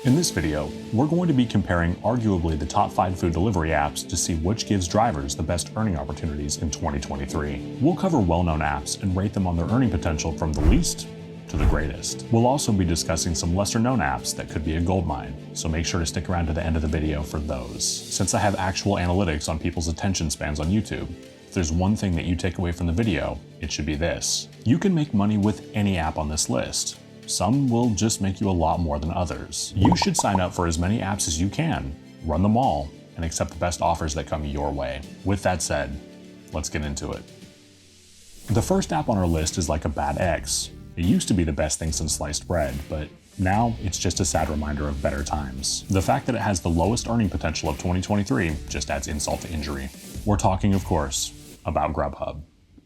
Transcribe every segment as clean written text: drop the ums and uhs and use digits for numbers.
In this video, we're going to be comparing arguably the top 5 food delivery apps to see which gives drivers the best earning opportunities in 2023. We'll cover well-known apps and rate them on their earning potential from the least to the greatest. We'll also be discussing some lesser-known apps that could be a goldmine, so make sure to stick around to the end of the video for those. Since I have actual analytics on people's attention spans on YouTube, if there's one thing that you take away from the video, it should be this. You can make money with any app on this list. Some will just make you a lot more than others. You should sign up for as many apps as you can, run them all, and accept the best offers that come your way. With that said, let's get into it. The first app on our list is like a bad ex. It used to be the best thing since sliced bread, but now it's just a sad reminder of better times. The fact that it has the lowest earning potential of 2023 just adds insult to injury. We're talking, of course, about Grubhub.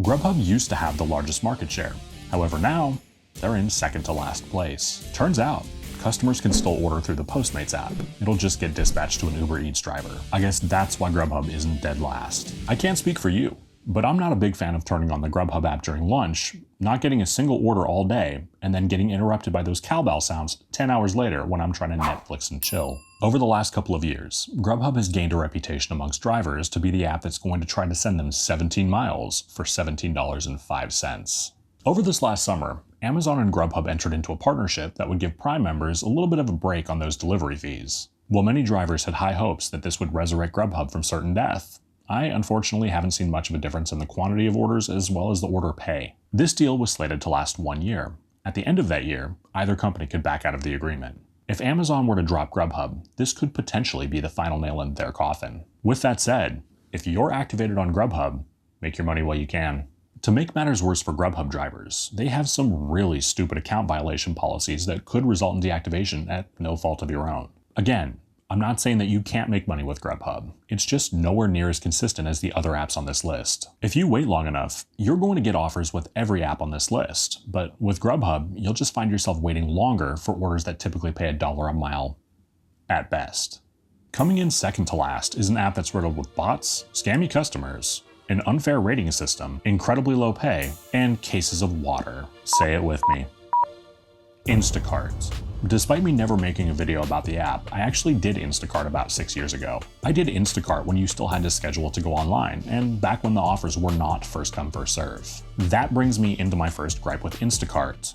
Grubhub used to have the largest market share. However, now they're in second to last place. Turns out, customers can still order through the Postmates app. It'll just get dispatched to an Uber Eats driver. I guess that's why Grubhub isn't dead last. I can't speak for you, but I'm not a big fan of turning on the Grubhub app during lunch, not getting a single order all day, and then getting interrupted by those cowbell sounds 10 hours later when I'm trying to Netflix and chill. Over the last couple of years, Grubhub has gained a reputation amongst drivers to be the app that's going to try to send them 17 miles for $17.05. Over this last summer, Amazon and Grubhub entered into a partnership that would give Prime members a little bit of a break on those delivery fees. While many drivers had high hopes that this would resurrect Grubhub from certain death, I unfortunately haven't seen much of a difference in the quantity of orders as well as the order pay. This deal was slated to last 1 year. At the end of that year, either company could back out of the agreement. If Amazon were to drop Grubhub, this could potentially be the final nail in their coffin. With that said, if you're activated on Grubhub, make your money while you can. To make matters worse for Grubhub drivers, they have some really stupid account violation policies that could result in deactivation at no fault of your own. Again, I'm not saying that you can't make money with Grubhub. It's just nowhere near as consistent as the other apps on this list. If you wait long enough, you're going to get offers with every app on this list, but with Grubhub, you'll just find yourself waiting longer for orders that typically pay $1 a mile, at best. Coming in second to last is an app that's riddled with bots, scammy customers, an unfair rating system, incredibly low pay, and cases of water. Say it with me. Instacart. Despite me never making a video about the app, I actually did Instacart about 6 years ago. I did Instacart when you still had to schedule to go online, and back when the offers were not first come first serve. That brings me into my first gripe with Instacart.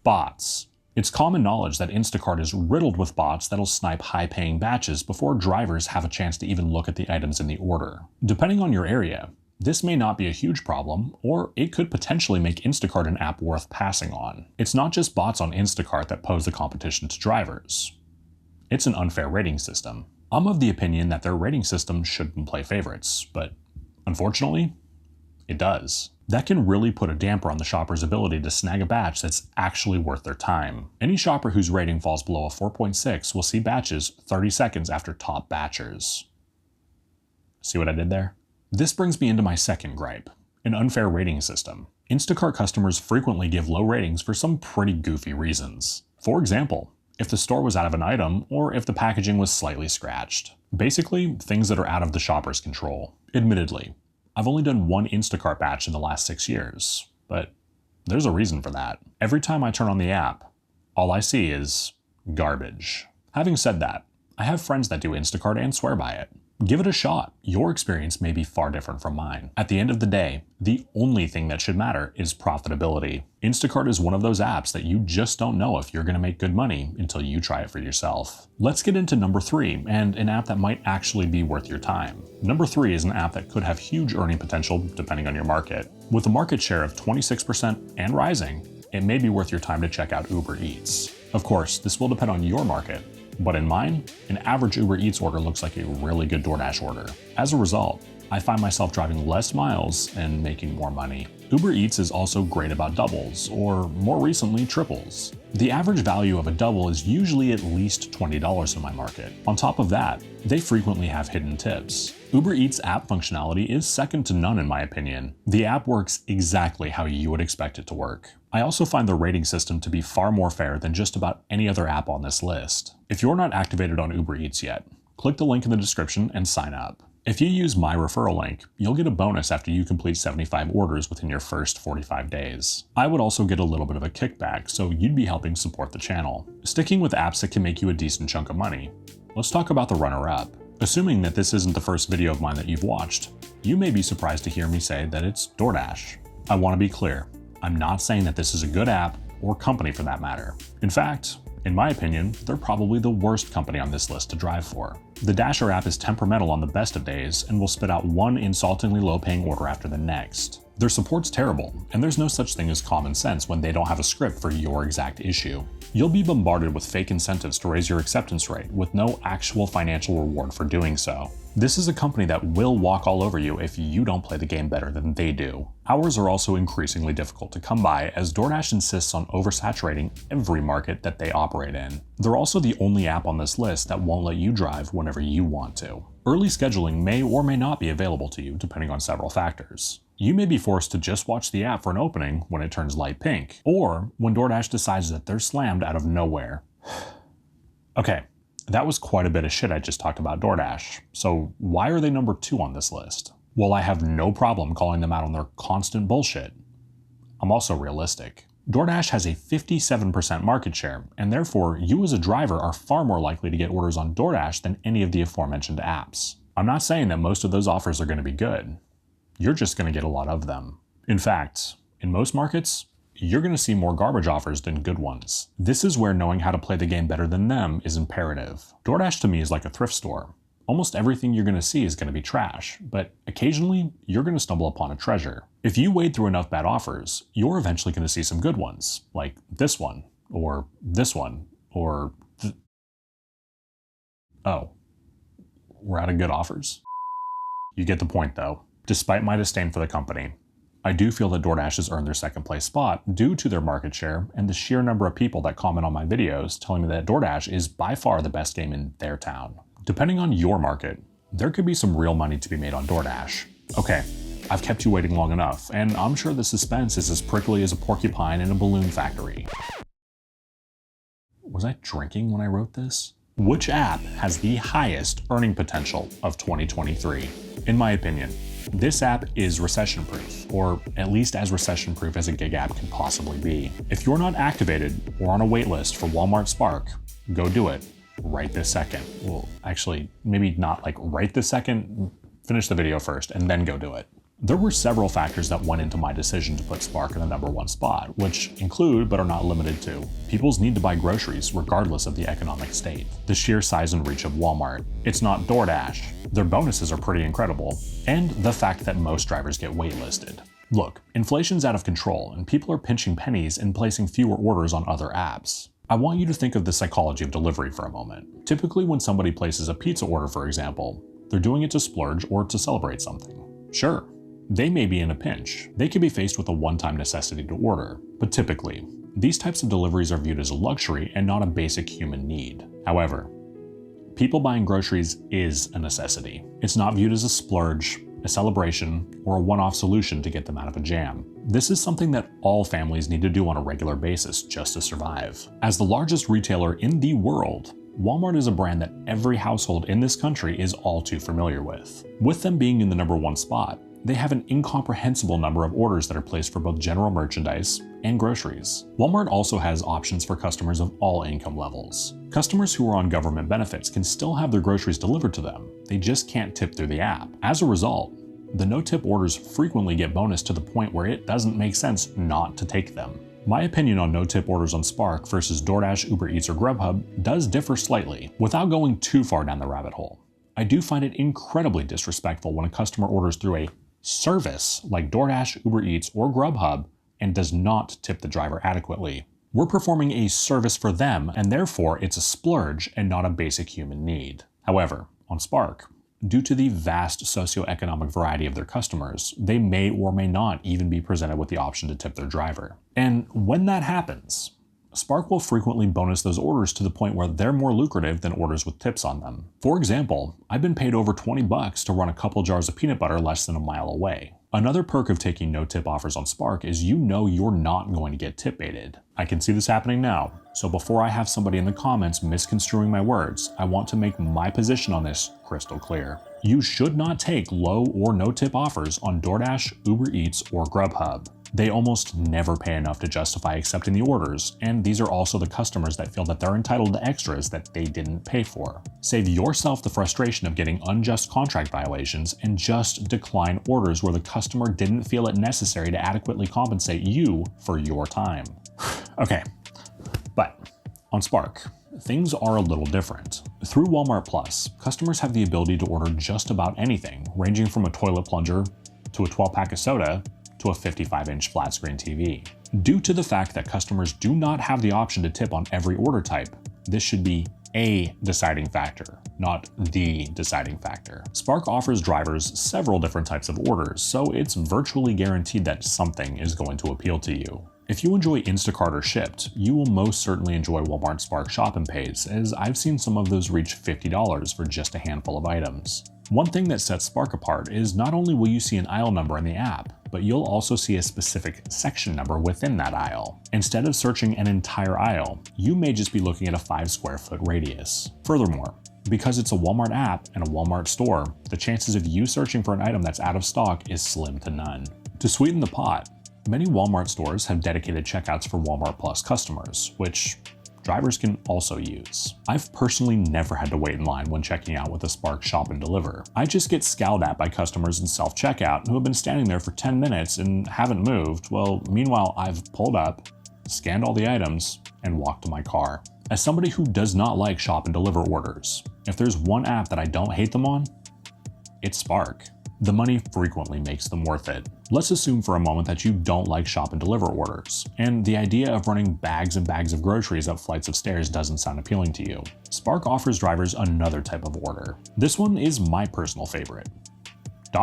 Bots. It's common knowledge that Instacart is riddled with bots that'll snipe high-paying batches before drivers have a chance to even look at the items in the order. Depending on your area, this may not be a huge problem, or it could potentially make Instacart an app worth passing on. It's not just bots on Instacart that pose the competition to drivers. It's an unfair rating system. I'm of the opinion that their rating system shouldn't play favorites, but unfortunately, it does. That can really put a damper on the shopper's ability to snag a batch that's actually worth their time. Any shopper whose rating falls below a 4.6 will see batches 30 seconds after top batchers. See what I did there? This brings me into my second gripe, an unfair rating system. Instacart customers frequently give low ratings for some pretty goofy reasons. For example, if the store was out of an item or if the packaging was slightly scratched. Basically, things that are out of the shopper's control. Admittedly, I've only done one Instacart batch in the last 6 years, but there's a reason for that. Every time I turn on the app, all I see is garbage. Having said that, I have friends that do Instacart and swear by it. Give it a shot. Your experience may be far different from mine. At the end of the day, the only thing that should matter is profitability. Instacart is one of those apps that you just don't know if you're going to make good money until you try it for yourself. Let's get into number 3, and an app that might actually be worth your time. Number 3 is an app that could have huge earning potential depending on your market. With a market share of 26% and rising, it may be worth your time to check out Uber Eats. Of course, this will depend on your market. But in mine, an average Uber Eats order looks like a really good DoorDash order. As a result, I find myself driving less miles and making more money. Uber Eats is also great about doubles, or more recently, triples. The average value of a double is usually at least $20 in my market. On top of that, they frequently have hidden tips. Uber Eats app functionality is second to none in my opinion. The app works exactly how you would expect it to work. I also find the rating system to be far more fair than just about any other app on this list. If you're not activated on Uber Eats yet, click the link in the description and sign up. If you use my referral link, you'll get a bonus after you complete 75 orders within your first 45 days. I would also get a little bit of a kickback, so you'd be helping support the channel. Sticking with apps that can make you a decent chunk of money, let's talk about the runner-up. Assuming that this isn't the first video of mine that you've watched, you may be surprised to hear me say that it's DoorDash. I want to be clear, I'm not saying that this is a good app, or company for that matter. In fact, in my opinion, they're probably the worst company on this list to drive for. The Dasher app is temperamental on the best of days and will spit out one insultingly low-paying order after the next. Their support's terrible, and there's no such thing as common sense when they don't have a script for your exact issue. You'll be bombarded with fake incentives to raise your acceptance rate with no actual financial reward for doing so. This is a company that will walk all over you if you don't play the game better than they do. Hours are also increasingly difficult to come by as DoorDash insists on oversaturating every market that they operate in. They're also the only app on this list that won't let you drive whenever you want to. Early scheduling may or may not be available to you depending on several factors. You may be forced to just watch the app for an opening when it turns light pink, or when DoorDash decides that they're slammed out of nowhere. Okay, that was quite a bit of shit I just talked about DoorDash, so why are they number 2 on this list? Well, I have no problem calling them out on their constant bullshit. I'm also realistic. DoorDash has a 57% market share, and therefore you as a driver are far more likely to get orders on DoorDash than any of the aforementioned apps. I'm not saying that most of those offers are going to be good. You're just going to get a lot of them. In fact, in most markets, you're going to see more garbage offers than good ones. This is where knowing how to play the game better than them is imperative. DoorDash to me is like a thrift store. Almost everything you're going to see is going to be trash, but occasionally you're going to stumble upon a treasure. If you wade through enough bad offers, you're eventually going to see some good ones, like this one, or this one, or oh, we're out of good offers? You get the point though. Despite my disdain for the company, I do feel that DoorDash has earned their second place spot due to their market share and the sheer number of people that comment on my videos telling me that DoorDash is by far the best game in their town. Depending on your market, there could be some real money to be made on DoorDash. Okay, I've kept you waiting long enough, and I'm sure the suspense is as prickly as a porcupine in a balloon factory. Was I drinking when I wrote this? Which app has the highest earning potential of 2023? In my opinion, this app is recession-proof, or at least as recession-proof as a gig app can possibly be. If you're not activated or on a waitlist for Walmart Spark, go do it right this second. Well, actually, maybe not like right this second, finish the video first and then go do it. There were several factors that went into my decision to put Spark in the number 1 spot, which include, but are not limited to, people's need to buy groceries regardless of the economic state, the sheer size and reach of Walmart, it's not DoorDash, their bonuses are pretty incredible, and the fact that most drivers get waitlisted. Look, inflation's out of control and people are pinching pennies and placing fewer orders on other apps. I want you to think of the psychology of delivery for a moment. Typically when somebody places a pizza order, for example, they're doing it to splurge or to celebrate something. Sure, they may be in a pinch. They could be faced with a one-time necessity to order, but typically, these types of deliveries are viewed as a luxury and not a basic human need. However, people buying groceries is a necessity. It's not viewed as a splurge, a celebration, or a one-off solution to get them out of a jam. This is something that all families need to do on a regular basis just to survive. As the largest retailer in the world, Walmart is a brand that every household in this country is all too familiar with. With them being in the number 1 spot, they have an incomprehensible number of orders that are placed for both general merchandise and groceries. Walmart also has options for customers of all income levels. Customers who are on government benefits can still have their groceries delivered to them. They just can't tip through the app. As a result, the no-tip orders frequently get bonus to the point where it doesn't make sense not to take them. My opinion on no-tip orders on Spark versus DoorDash, Uber Eats, or Grubhub does differ slightly. Without going too far down the rabbit hole, I do find it incredibly disrespectful when a customer orders through a service like DoorDash, Uber Eats, or Grubhub and does not tip the driver adequately. We're performing a service for them, and therefore it's a splurge and not a basic human need. However, on Spark, due to the vast socioeconomic variety of their customers, they may or may not even be presented with the option to tip their driver. And when that happens, Spark will frequently bonus those orders to the point where they're more lucrative than orders with tips on them. For example, I've been paid over $20 to run a couple jars of peanut butter less than a mile away. Another perk of taking no tip offers on Spark is you know you're not going to get tip baited. I can see this happening now, so before I have somebody in the comments misconstruing my words, I want to make my position on this crystal clear. You should not take low or no tip offers on DoorDash, Uber Eats, or Grubhub. They almost never pay enough to justify accepting the orders, and these are also the customers that feel that they're entitled to extras that they didn't pay for. Save yourself the frustration of getting unjust contract violations and just decline orders where the customer didn't feel it necessary to adequately compensate you for your time. Okay, but on Spark, things are a little different. Through Walmart Plus, customers have the ability to order just about anything, ranging from a toilet plunger to a 12-pack of soda to a 55-inch flat screen TV. Due to the fact that customers do not have the option to tip on every order type, this should be a deciding factor, not the deciding factor. Spark offers drivers several different types of orders, so it's virtually guaranteed that something is going to appeal to you. If you enjoy Instacart or Shipt, you will most certainly enjoy Walmart Spark Shop and Pays, as I've seen some of those reach $50 for just a handful of items. One thing that sets Spark apart is not only will you see an aisle number in the app, but you'll also see a specific section number within that aisle. Instead of searching an entire aisle, you may just be looking at a 5 square foot radius. Furthermore, because it's a Walmart app and a Walmart store, the chances of you searching for an item that's out of stock is slim to none. To sweeten the pot, many Walmart stores have dedicated checkouts for Walmart Plus customers, which drivers can also use. I've personally never had to wait in line when checking out with a Spark Shop and Deliver. I just get scowled at by customers in self-checkout who have been standing there for 10 minutes and haven't moved. Well, meanwhile, I've pulled up, scanned all the items, and walked to my car. As somebody who does not like shop and deliver orders, if there's one app that I don't hate them on, it's Spark. The money frequently makes them worth it. Let's assume for a moment that you don't like shop and deliver orders, and the idea of running bags and bags of groceries up flights of stairs doesn't sound appealing to you. Spark offers drivers another type of order. This one is my personal favorite.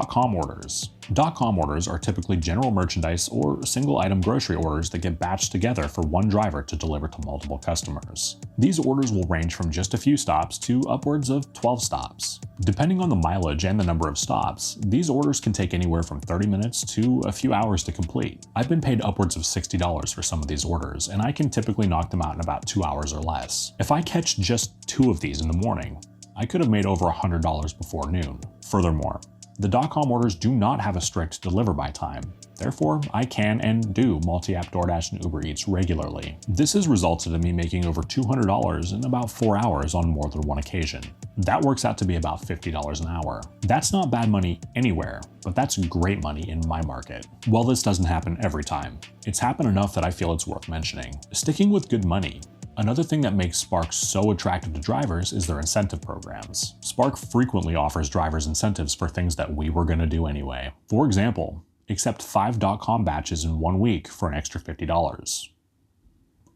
.com orders. .com orders are typically general merchandise or single item grocery orders that get batched together for one driver to deliver to multiple customers. These orders will range from just a few stops to upwards of 12 stops. Depending on the mileage and the number of stops, these orders can take anywhere from 30 minutes to a few hours to complete. I've been paid upwards of $60 for some of these orders, and I can typically knock them out in about 2 hours or less. If I catch just 2 of these in the morning, I could have made over $100 before noon. Furthermore, the .com orders do not have a strict deliver by time. Therefore, I can and do multi-app DoorDash and Uber Eats regularly. This has resulted in me making over $200 in about 4 hours on more than one occasion. That works out to be about $50 an hour. That's not bad money anywhere, but that's great money in my market. While this doesn't happen every time, it's happened enough that I feel it's worth mentioning. Sticking with good money, another thing that makes Spark so attractive to drivers is their incentive programs. Spark frequently offers drivers incentives for things that we were going to do anyway. For example, accept 5 .com batches in 1 week for an extra $50.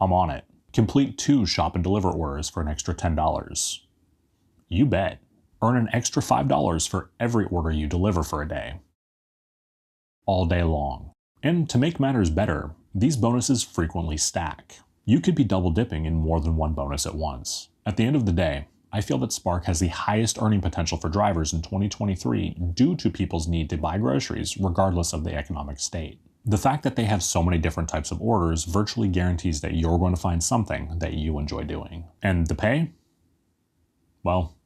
I'm on it. Complete 2 shop and deliver orders for an extra $10. You bet. Earn an extra $5 for every order you deliver for a day. All day long. And to make matters better, these bonuses frequently stack. You could be double dipping in more than one bonus at once. At the end of the day, I feel that Spark has the highest earning potential for drivers in 2023 due to people's need to buy groceries regardless of the economic state. The fact that they have so many different types of orders virtually guarantees that you're going to find something that you enjoy doing. And the pay? Well,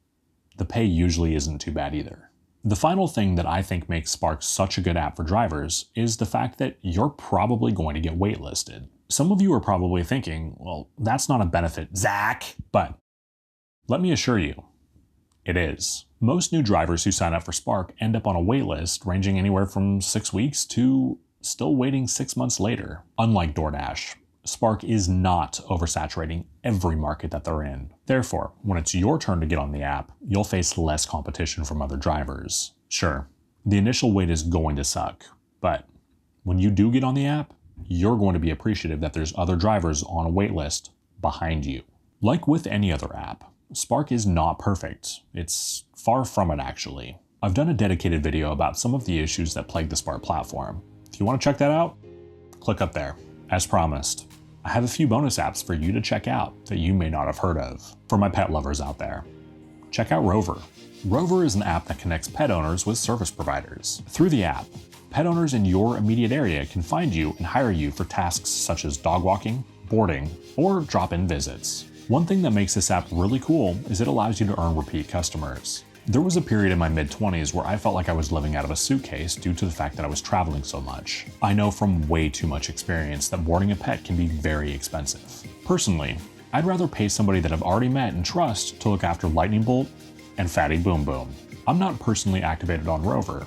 the pay usually isn't too bad either. The final thing that I think makes Spark such a good app for drivers is the fact that you're probably going to get waitlisted. Some of you are probably thinking, well, that's not a benefit, Zach. But let me assure you, it is. Most new drivers who sign up for Spark end up on a wait list ranging anywhere from 6 weeks to still waiting 6 months later. Unlike DoorDash, Spark is not oversaturating every market that they're in. Therefore, when it's your turn to get on the app, you'll face less competition from other drivers. Sure, the initial wait is going to suck, but when you do get on the app, you're going to be appreciative that there's other drivers on a wait list behind you. Like with any other app, Spark is not perfect. It's far from it, actually. I've done a dedicated video about some of the issues that plague the Spark platform. If you want to check that out, click up there. As promised, I have a few bonus apps for you to check out that you may not have heard of. For my pet lovers out there, Check out Rover. Rover is an app that connects pet owners with service providers. Through the app, pet owners in your immediate area can find you and hire you for tasks such as dog walking, boarding, or drop-in visits. One thing that makes this app really cool is it allows you to earn repeat customers. There was a period in my mid-20s where I felt like I was living out of a suitcase due to the fact that I was traveling so much. I know from way too much experience that boarding a pet can be very expensive. Personally, I'd rather pay somebody that I've already met and trust to look after Lightning Bolt and Fatty Boom Boom. I'm not personally activated on Rover,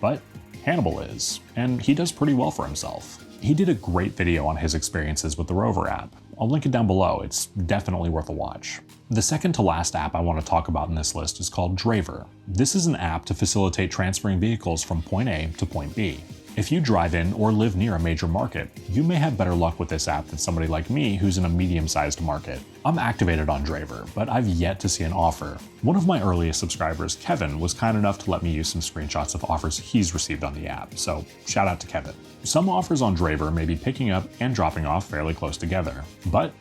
but Hannibal is, and he does pretty well for himself. He did a great video on his experiences with the Rover app. I'll link it down below, it's definitely worth a watch. The second to last app I want to talk about in this list is called Driavr. This is an app to facilitate transferring vehicles from point A to point B. If you drive in or live near a major market, you may have better luck with this app than somebody like me who's in a medium-sized market. I'm activated on Driavr, but I've yet to see an offer. One of my earliest subscribers, Kevin, was kind enough to let me use some screenshots of offers he's received on the app, so shout out to Kevin. Some offers on Driavr may be picking up and dropping off fairly close together, but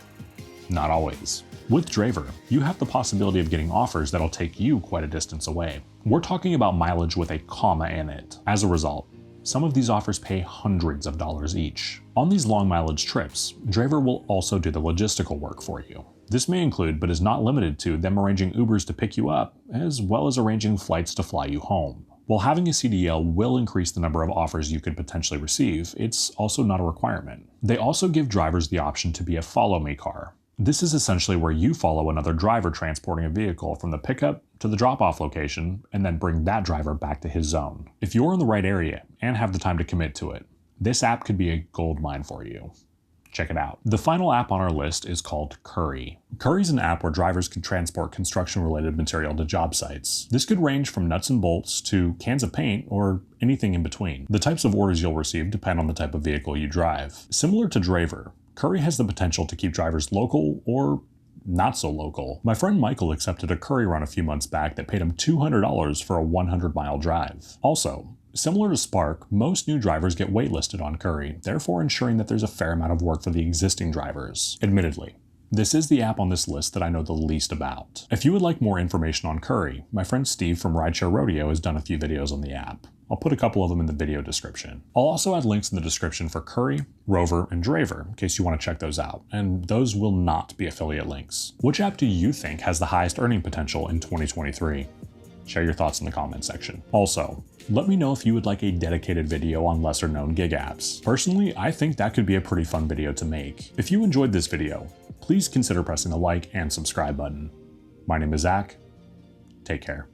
not always. With Driavr, you have the possibility of getting offers that'll take you quite a distance away. We're talking about mileage with a comma in it. As a result, some of these offers pay hundreds of dollars each. On these long mileage trips, Driavr will also do the logistical work for you. This may include, but is not limited to, them arranging Ubers to pick you up, as well as arranging flights to fly you home. While having a CDL will increase the number of offers you could potentially receive, it's also not a requirement. They also give drivers the option to be a follow me car. This is essentially where you follow another driver transporting a vehicle from the pickup to the drop-off location and then bring that driver back to his zone. If you're in the right area and have the time to commit to it, this app could be a goldmine for you. Check it out. The final app on our list is called Curri. Curri is an app where drivers can transport construction-related material to job sites. This could range from nuts and bolts to cans of paint or anything in between. The types of orders you'll receive depend on the type of vehicle you drive. Similar to Driavr, Curri has the potential to keep drivers local or not so local. My friend Michael accepted a Curri run a few months back that paid him $200 for a 100-mile drive. Also, similar to Spark, most new drivers get waitlisted on Curri, therefore ensuring that there's a fair amount of work for the existing drivers. Admittedly, this is the app on this list that I know the least about. If you would like more information on Curri, my friend Steve from Rideshare Rodeo has done a few videos on the app. I'll put a couple of them in the video description. I'll also add links in the description for Curri, Rover, and Driavr in case you want to check those out, and those will not be affiliate links. Which app do you think has the highest earning potential in 2023? Share your thoughts in the comment section. Also, let me know if you would like a dedicated video on lesser known gig apps. Personally, I think that could be a pretty fun video to make. If you enjoyed this video, please consider pressing the like and subscribe button. My name is Zach. Take care.